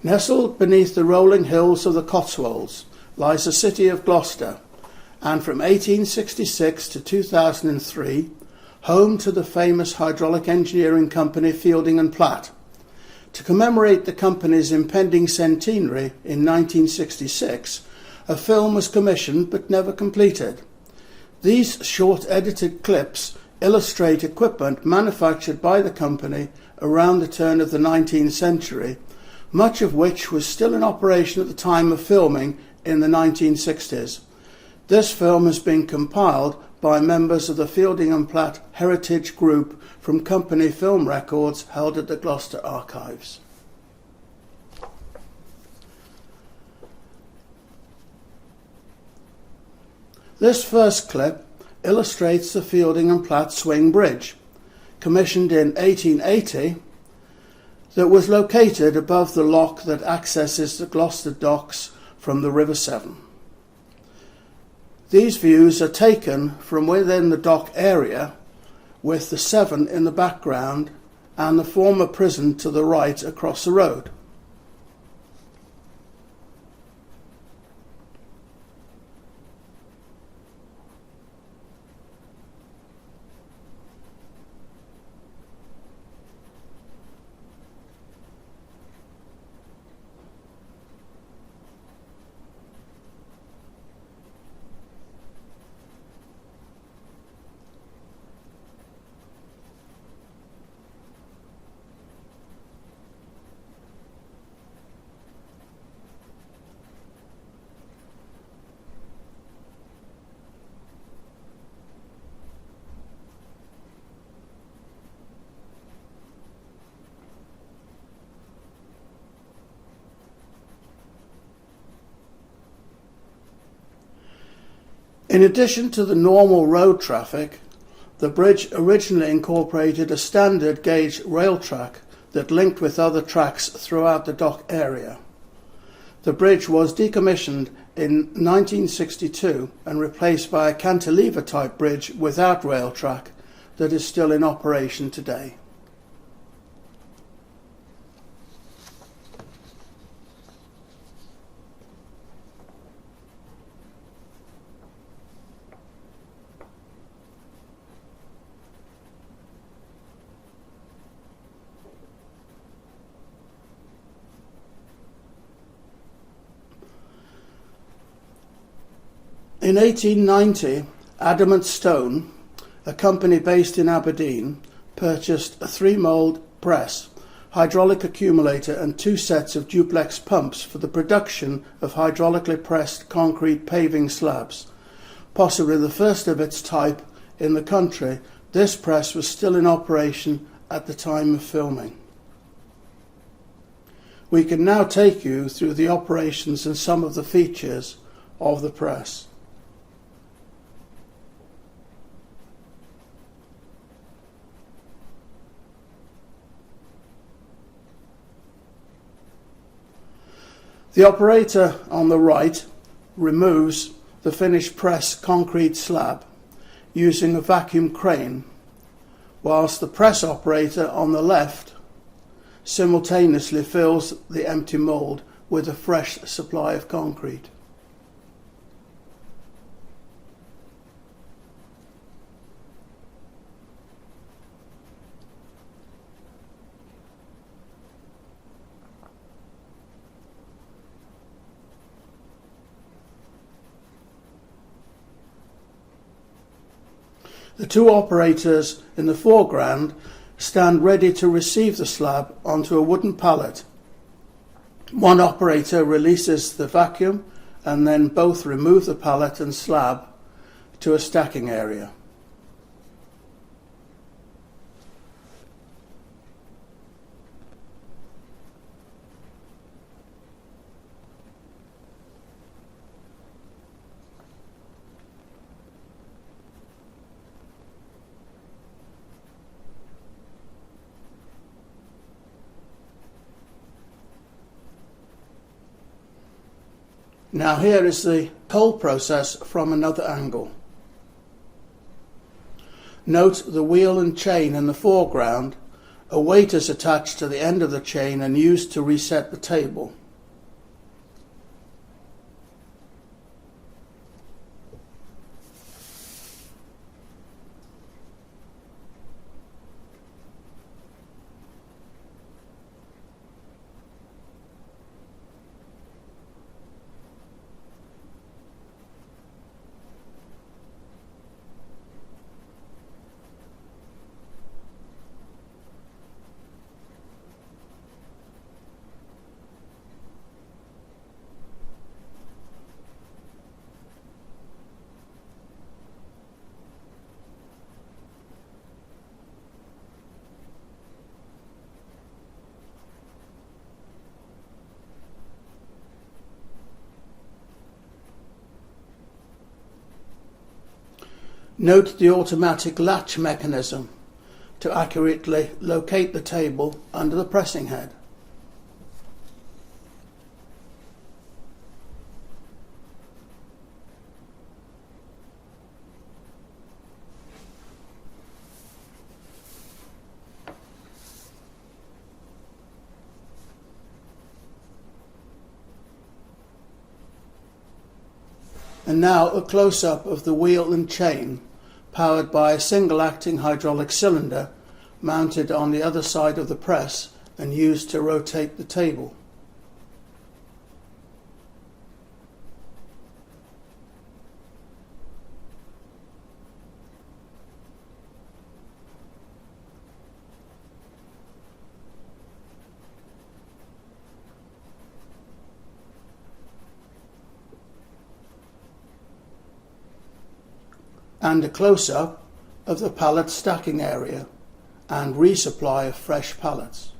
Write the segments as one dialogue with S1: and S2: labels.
S1: Nestled beneath the rolling hills of the Cotswolds lies the city of Gloucester, and from 1866 to 2003, home to the famous hydraulic engineering company Fielding and Platt. To commemorate the company's impending centenary in 1966, a film was commissioned but never completed. These short edited clips illustrate equipment manufactured by the company around the turn of the 19th century, much of which was still in operation at the time of filming in the 1960s. This film has been compiled by members of the Fielding and Platt Heritage Group from Company Film Records held at the Gloucester Archives. This first clip illustrates the Fielding and Platt Swing Bridge, commissioned in 1880, that was located above the lock that accesses the Gloucester docks from the River Severn. These views are taken from within the dock area, with the Severn in the background and the former prison to the right across the road. In addition to the normal road traffic, the bridge originally incorporated a standard gauge rail track that linked with other tracks throughout the dock area. The bridge was decommissioned in 1962 and replaced by a cantilever-type bridge without rail track that is still in operation today. In 1890, Adamant Stone, a company based in Aberdeen, purchased a 3-mould press, hydraulic accumulator and 2 sets of duplex pumps for the production of hydraulically pressed concrete paving slabs. Possibly the first of its type in the country, this press was still in operation at the time of filming. We can now take you through the operations and some of the features of the press. The operator on the right removes the finished press concrete slab using a vacuum crane, whilst the press operator on the left simultaneously fills the empty mould with a fresh supply of concrete. The 2 operators in the foreground stand ready to receive the slab onto a wooden pallet. One operator releases the vacuum and then both remove the pallet and slab to a stacking area. Now here is the whole process from another angle. Note the wheel and chain in the foreground A weight is attached to the end of the chain and used to reset the table. Note the automatic latch mechanism to accurately locate the table under the pressing head. And now a close-up of the wheel and chain powered by a single-acting hydraulic cylinder mounted on the other side of the press and used to rotate the table. And a close-up of the pallet stacking area and resupply of fresh pallets.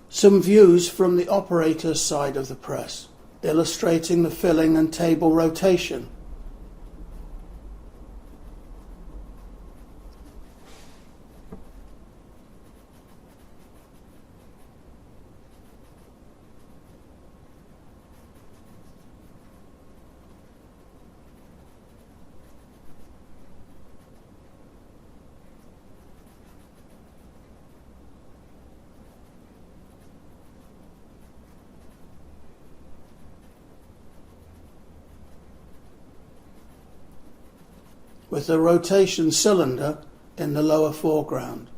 S1: Some views from the operator's side of the press, illustrating the filling and table rotation. With a rotation cylinder in the lower foreground.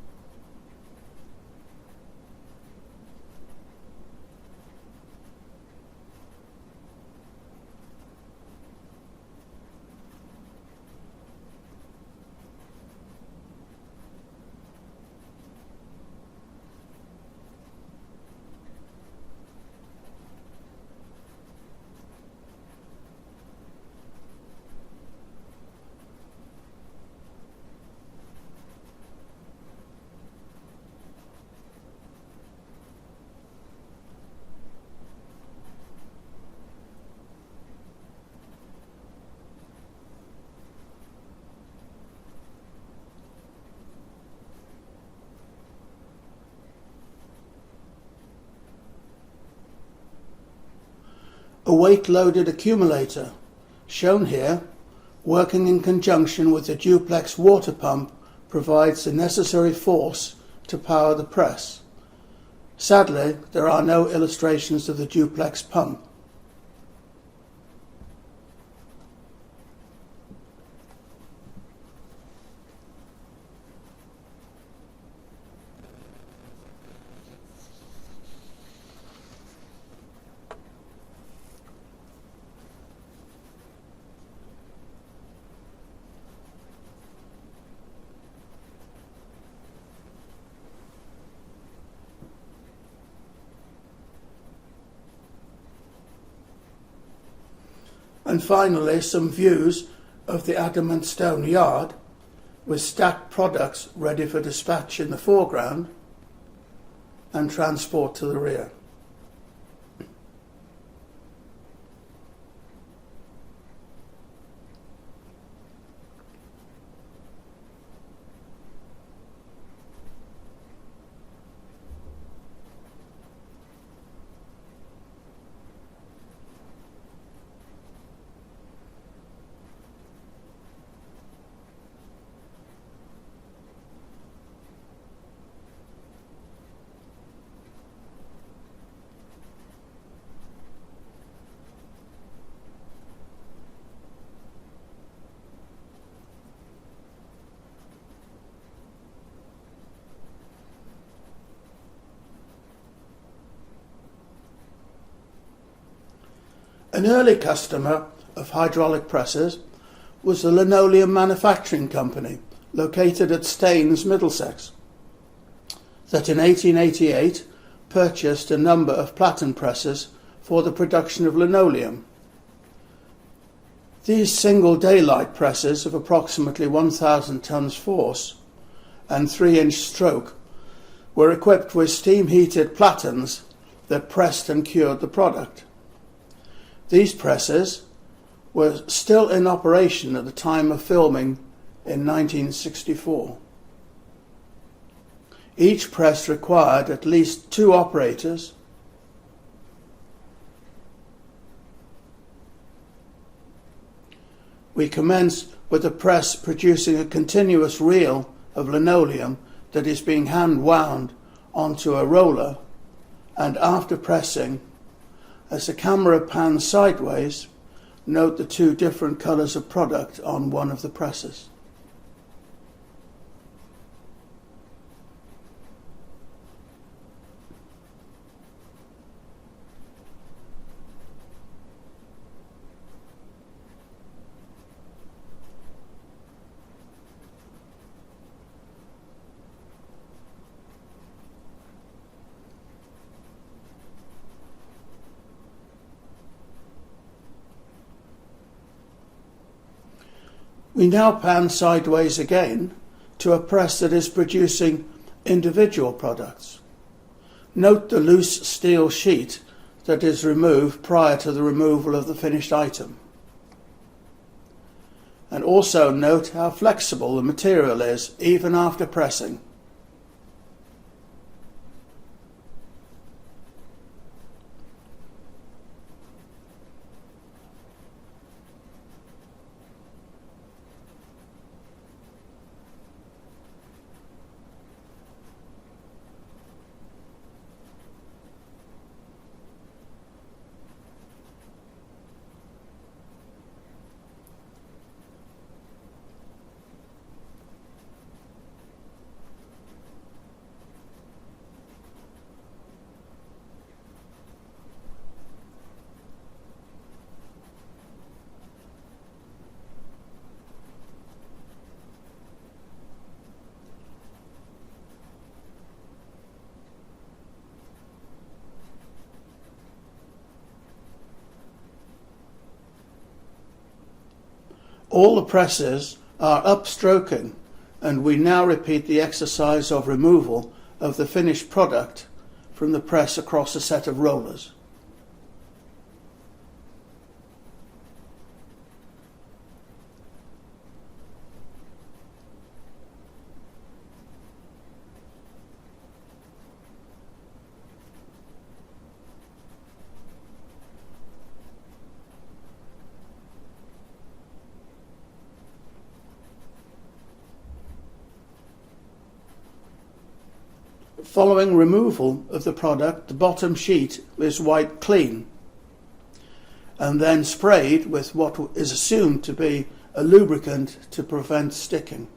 S1: A weight-loaded accumulator, shown here, working in conjunction with the duplex water pump, provides the necessary force to power the press. Sadly, there are no illustrations of the duplex pump. And finally, some views of the adamant stone yard with stacked products ready for dispatch in the foreground, and transport to the rear. An early customer of hydraulic presses was the Linoleum Manufacturing Company, located at Staines, Middlesex, that in 1888 purchased a number of platen presses for the production of linoleum. These single daylight presses of approximately 1,000 tons force and 3-inch stroke were equipped with steam-heated platens that pressed and cured the product. These presses were still in operation at the time of filming in 1964. Each press required at least 2 operators We commence with the press producing a continuous reel of linoleum that is being hand wound onto a roller, and after pressing, as the camera pans sideways, note the 2 different colours of product on one of the presses. We now pan sideways again to a press that is producing individual products. Note the loose steel sheet that is removed prior to the removal of the finished item. And also note how flexible the material is even after pressing. All the presses are upstroking, and we now repeat the exercise of removal of the finished product from the press across a set of rollers. Following removal of the product, the bottom sheet is wiped clean and then sprayed with what is assumed to be a lubricant to prevent sticking.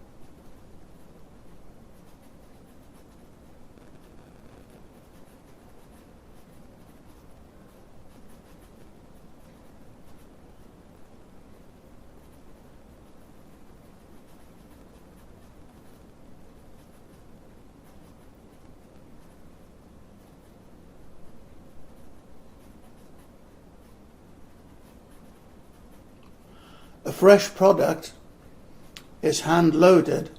S1: A fresh product is hand loaded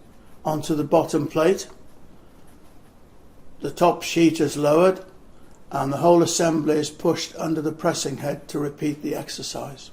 S1: onto the bottom plate. The top sheet is lowered and the whole assembly is pushed under the pressing head to repeat the exercise.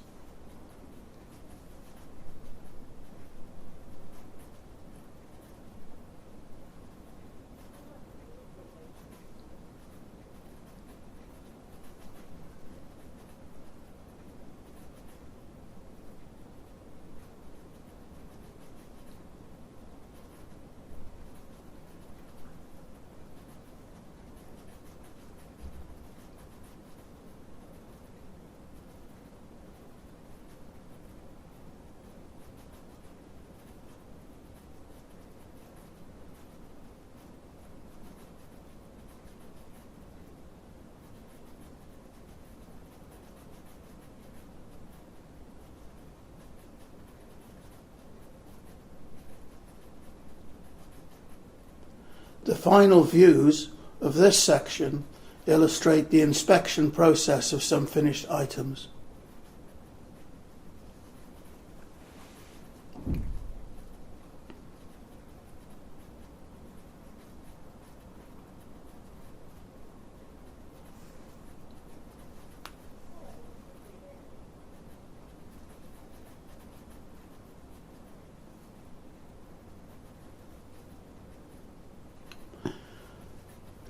S1: The final views of this section illustrate the inspection process of some finished items.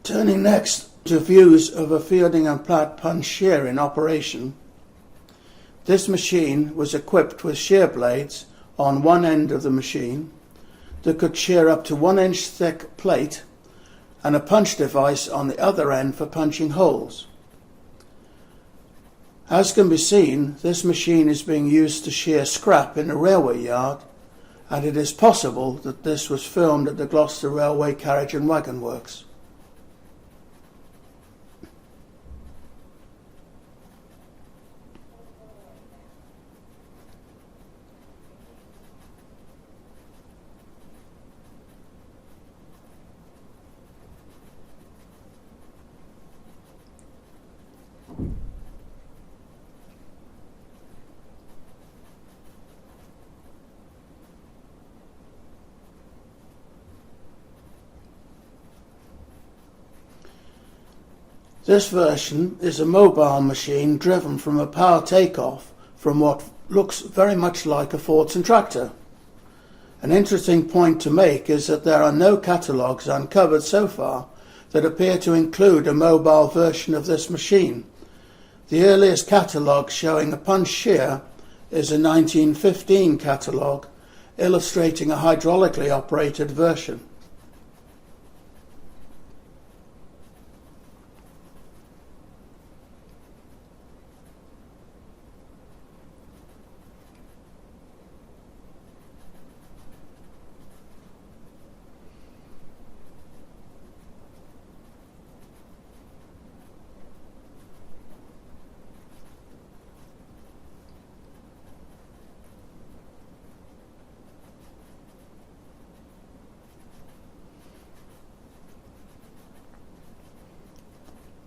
S1: Turning next to views of a Fielding and Platt punch shear in operation. This machine was equipped with shear blades on one end of the machine that could shear up to 1 inch thick plate and a punch device on the other end for punching holes. As can be seen, this machine is being used to shear scrap in a railway yard, and it is possible that this was filmed at the Gloucester Railway Carriage and Wagon Works. This version is a mobile machine driven from a power takeoff from what looks very much like a Fordson tractor. An interesting point to make is that there are no catalogues uncovered so far that appear to include a mobile version of this machine. The earliest catalogue showing a punch shear is a 1915 catalogue illustrating a hydraulically operated version.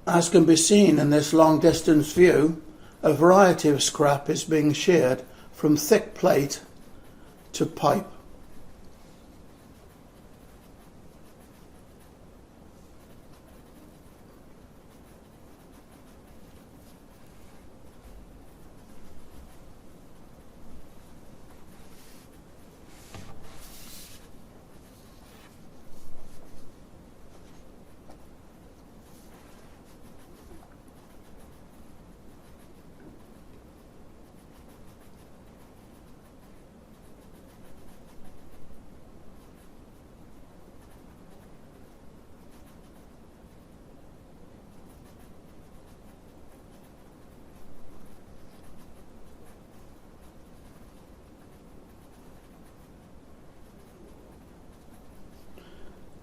S1: As can be seen in this long-distance view, a variety of scrap is being sheared from thick plate to pipe.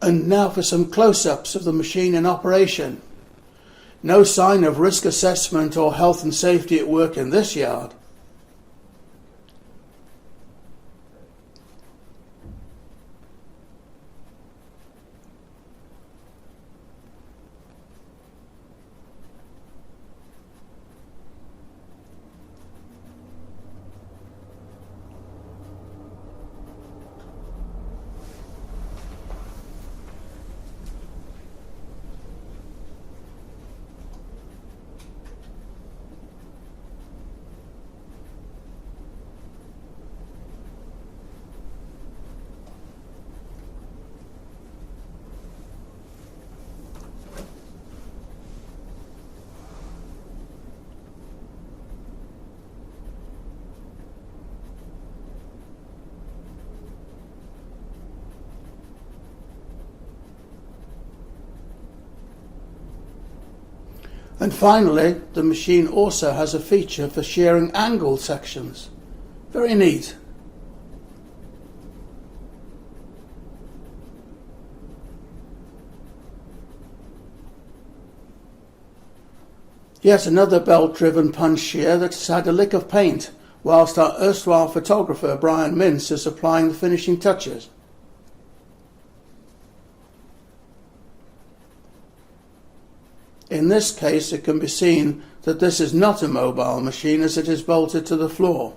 S1: And now for some close-ups of the machine in operation. No sign of risk assessment or health and safety at work in this yard. And finally, the machine also has a feature for shearing angled sections. Very neat. Yet another belt-driven punch shear that has had a lick of paint, whilst our erstwhile photographer Brian Mince is applying the finishing touches. In this case, it can be seen that this is not a mobile machine as it is bolted to the floor.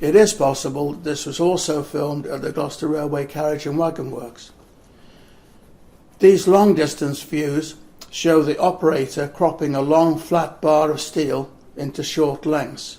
S1: It is possible that this was also filmed at the Gloucester Railway Carriage and Wagon Works. These long-distance views show the operator cropping a long flat bar of steel into short lengths.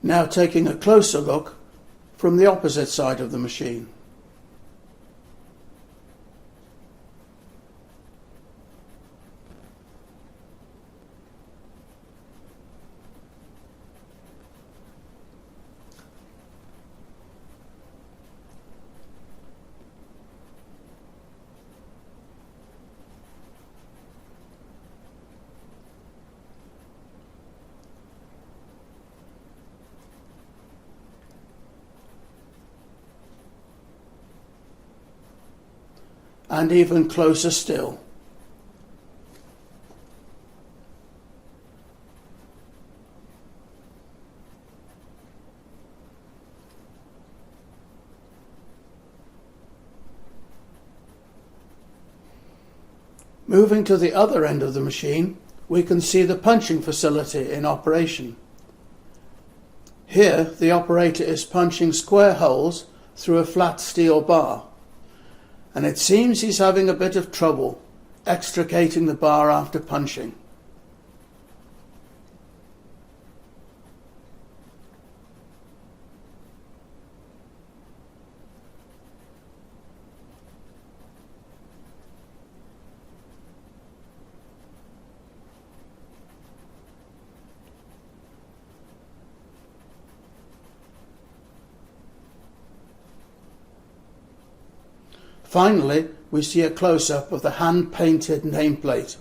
S1: Now taking a closer look from the opposite side of the machine. And even closer still. Moving to the other end of the machine, we can see the punching facility in operation. Here, the operator is punching square holes through a flat steel bar, and it seems he's having a bit of trouble extricating the bar after punching. Finally, we see a close-up of the hand-painted nameplate.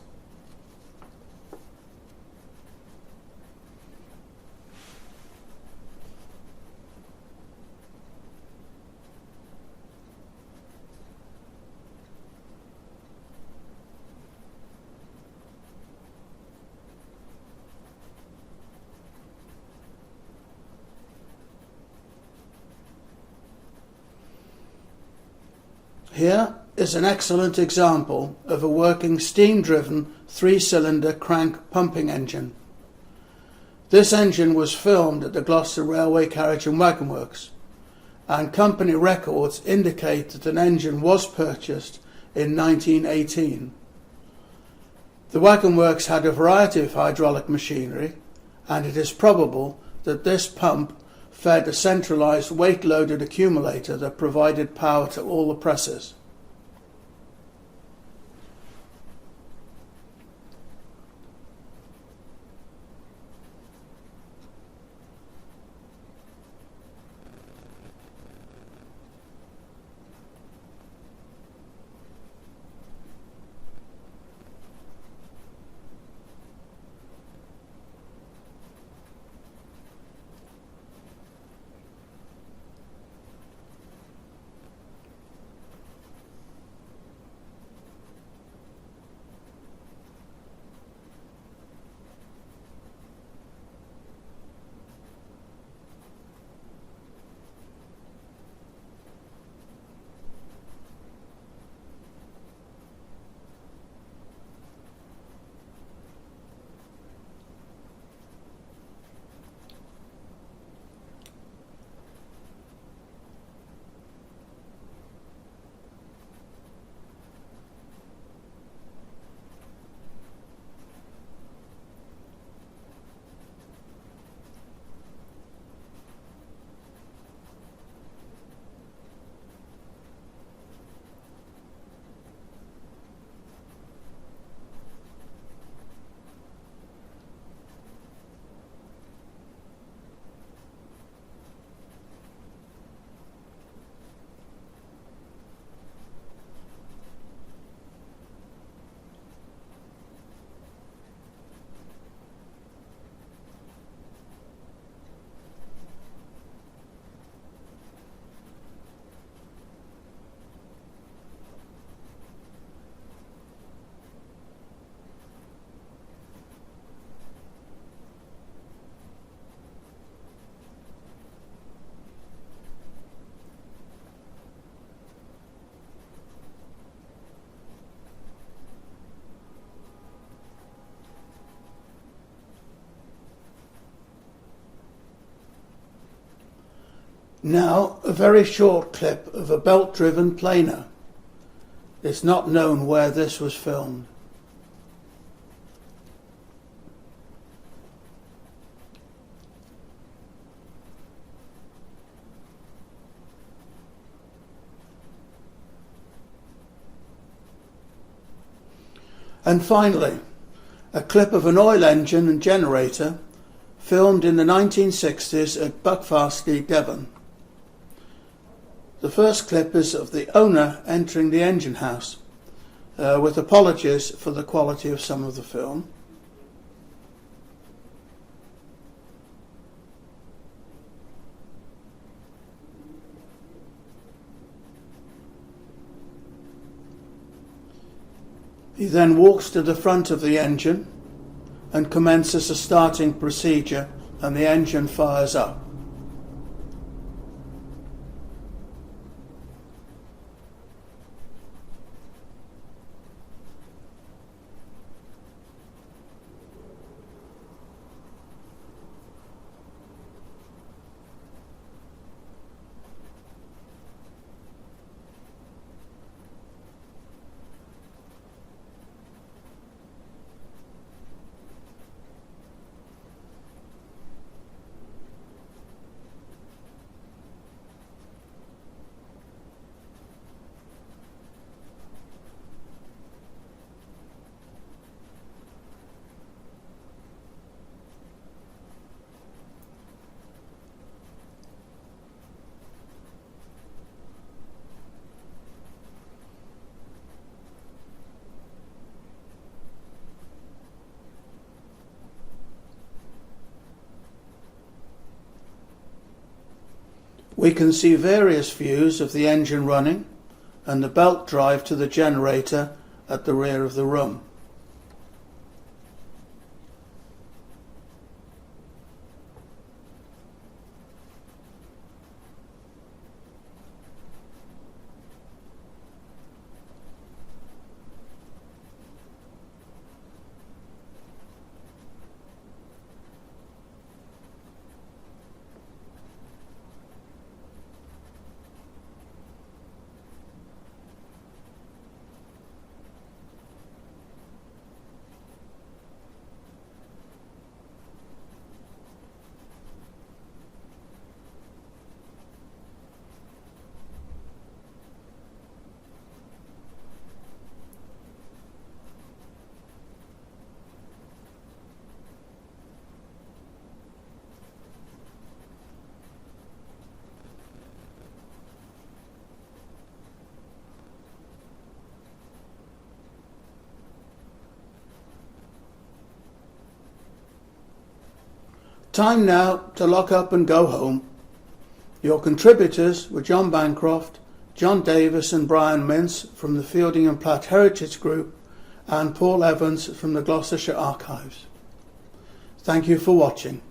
S1: Here is an excellent example of a working steam-driven 3-cylinder crank pumping engine. This engine was filmed at the Gloucester Railway Carriage and Wagon Works, and company records indicate that an engine was purchased in 1918. The wagon works had a variety of hydraulic machinery, and it is probable that this pump fed a centralised weight-loaded accumulator that provided power to all the presses. Now, a very short clip of a belt-driven planer. It's not known where this was filmed. And finally, a clip of an oil engine and generator filmed in the 1960s at Buckfastleigh, Devon. The first clip is of the owner entering the engine house, with apologies for the quality of some of the film. He then walks to the front of the engine and commences a starting procedure, and the engine fires up. We can see various views of the engine running and the belt drive to the generator at the rear of the room. Time now to lock up and go home. Your contributors were John Bancroft, John Davis and Brian Mince from the Fielding and Platt Heritage Group, and Paul Evans from the Gloucestershire Archives. Thank you for watching.